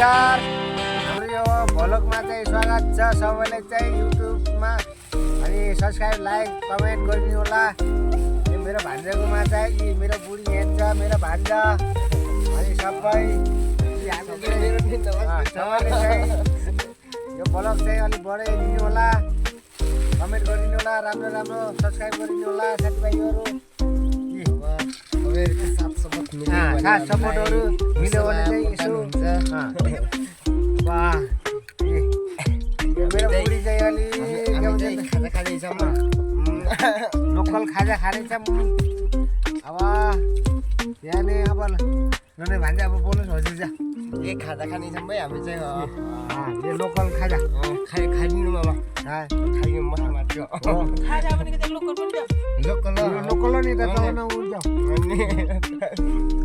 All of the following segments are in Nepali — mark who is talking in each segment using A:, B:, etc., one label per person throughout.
A: नमस्कार हाम्रो यो भ्लगमा चाहिँ स्वागत छ सबैले चाहिँ युट्युबमा अनि सब्स्क्राइब लाइक कमेन्ट गरिदिनु होला। यो मेरो भान्जाकोमा चाहिँ यी मेरो बुढी हेर्छ मेरो भान्जा अनि सबै सबैले चाहिँ यो भ्लग चाहिँ अलिक बढाइदिनु होला, कमेन्ट गरिदिनु होला, राम्रो राम्रो सब्स्क्राइब गरिदिनु होला साथीभाइहरू। साथ सपोर्टहरू मिल्यो भने चाहिँ यसो वाह मेरो बुढी चाहिँ अलिक
B: खाजा खाँदैछ
A: लोकल खाजा खाँदैछ। अब यहाँले अब ननै भान्जा अब बोल्नुहोस् हजुर जा
B: ए खाजा खाँदैछ भाइ हामी चाहिँ
A: यो लोकल खाजा
B: खाइदिनु मामा खाइदिनु मसा मार्छु लोकल
A: लोकल नि त चलाउन हुन्छ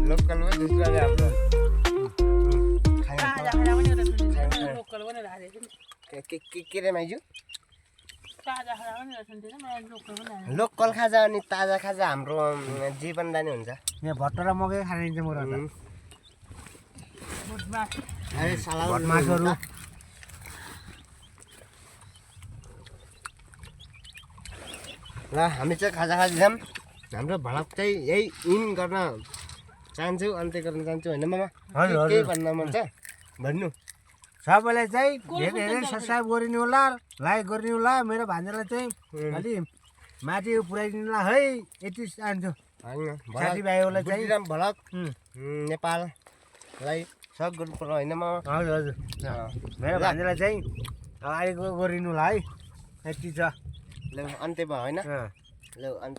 B: लोकल हो दुसराले हाम्रो के रे माइजू लोकल खाजा अनि ताजा खाजा हाम्रो जीवन दानी हुन्छ।
A: यहाँ भट्टरा मकै खाइदिन्छ म र मासुहरू
B: ल हामी चाहिँ खाजा खाँदैछौँ। हाम्रो भ्लग चाहिँ यही इन गर्न चाहन्छु, अन्त्य गर्न चाहन्छु होइन मामा?
A: हजुर
B: केही भन्न मन छ भन्नु?
A: सबैले चाहिँ धेरै धेरै सब्स्क्राइब गरिदिनु होला, लाइक गरिदिनु होला। मेरो भान्जालाई चाहिँ अलि माथि पुऱ्याइदिनु होला है, यति चाहन्छु।
B: होइन
A: साथीभाइहरूलाई चाहिँ
B: भ्लग नेपाललाई सब गर्नु पर्यो होइन मामा?
A: हजुर हजुर मेरो भान्जालाई चाहिँ अगाडि गरिदिनु होला है, यति छ।
B: ल अन्त्य भयो होइन? ल अन्त्य।